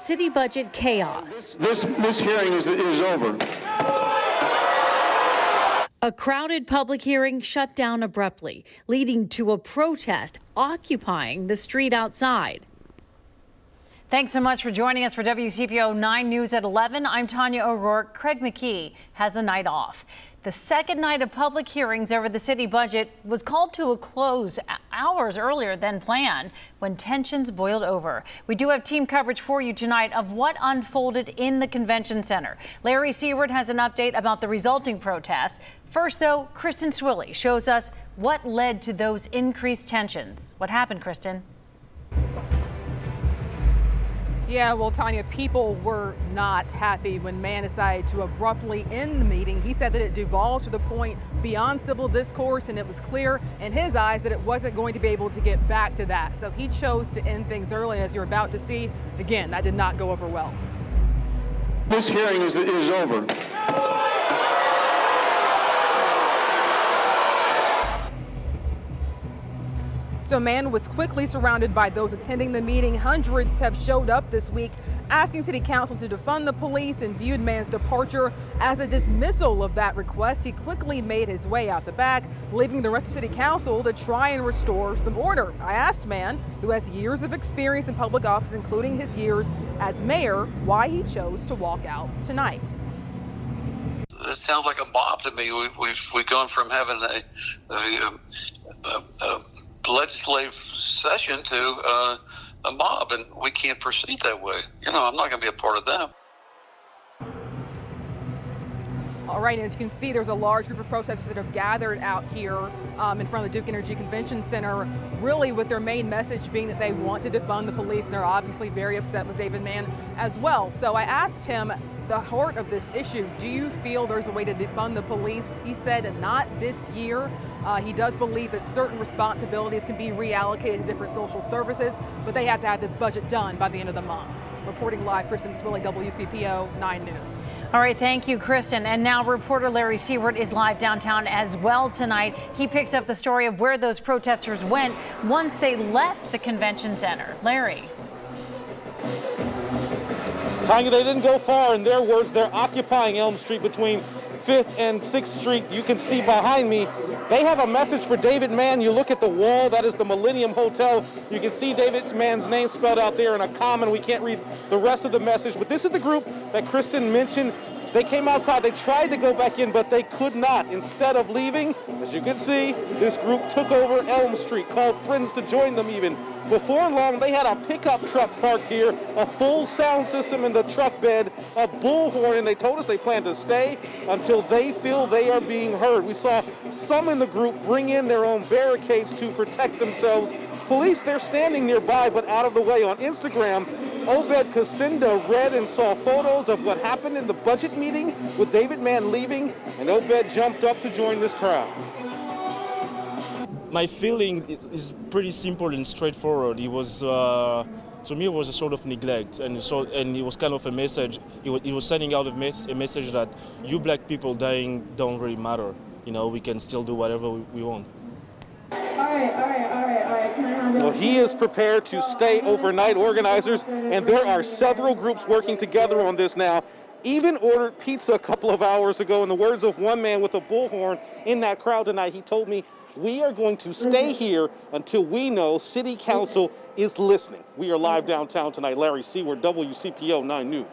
city budget chaos. This hearing is over. A crowded public hearing shut down abruptly, leading to a protest occupying the street outside. Thanks so much for joining us for WCPO 9 News at 11. I'm Tanya O'Rourke. Craig McKee has the night off. The second night of public hearings over the city budget was called to a close hours earlier than planned when tensions boiled over. We do have team coverage for you tonight of what unfolded in the convention center. Larry SEWARD has an update about the resulting protests. First, though, KRISTEN SWILLEY shows us what led to those increased tensions. What happened, KRISTEN? Yeah, well, Tanya, people were not happy when Mann decided to abruptly end the meeting. He said that it devolved to the point beyond civil discourse, and it was clear in his eyes that it wasn't going to be able to get back to that. So he chose to end things early, as you're about to see. Again, that did not go over well. This hearing is over. So Mann was quickly surrounded by those attending the meeting. Hundreds have showed up this week asking City Council to defund the police and viewed Mann's departure as a dismissal of that request. He quickly made his way out the back, leaving the rest of City Council to try and restore some order. I asked Mann, who has years of experience in public office, including his years as mayor, why he chose to walk out tonight. This sounds like a mob to me. We've gone from having a legislative session to a mob, and we can't proceed that way. You know, I'm not going to be a part of that. All right, as you can see, there's a large group of protesters that have gathered out here in front of the Duke Energy Convention Center, really with their main message being that they want to defund the police, and they're obviously very upset with David Mann as well. So I asked him the heart of this issue. Do you feel there's a way to defund the police? He said not this year. He does believe that certain responsibilities can be reallocated to different social services, but they have to have this budget done by the end of the month. Reporting live, KRISTEN SWILLEY, WCPO 9 News. All right, thank you, KRISTEN. And now reporter Larry SEWARD is live downtown as well tonight. He picks up the story of where those protesters went once they left the convention center. Larry. Tanya, they didn't go far. In their words, they're occupying Elm Street between 5th and 6th Street. You can see behind me, they have a message for David Mann. You look at the wall, that is the Millennium Hotel. You can see David Mann's name spelled out there in a common. We can't read the rest of the message, but this is the group that KRISTEN mentioned. They came outside, they tried to go back in, but they could not. Instead of leaving, as you can see, this group took over Elm Street, called friends to join them even. Before long, they had a pickup truck parked here, a full sound system in the truck bed, a bullhorn, and they told us they plan to stay until they feel they are being heard. We saw some in the group bring in their own barricades to protect themselves. Police, they're standing nearby, but out of the way. On Instagram, OBED KASSENDA read and saw photos of what happened in the budget meeting with David Mann leaving, and OBED jumped up to join this crowd. My feeling is pretty simple and straightforward. It was, to me, it was a sort of neglect, and it was kind of a message. It was sending out a message that you black people dying don't really matter. You know, we can still do whatever we want. All right. Can I have Well, he is prepared to stay overnight, organizers, and there are several groups working together on this now. Even ordered pizza a couple of hours ago. In the words of one man with a bullhorn in that crowd tonight, he told me, we are going to stay here until we know City Council is listening. We are live downtown tonight. Larry SEWARD, WCPO 9 News.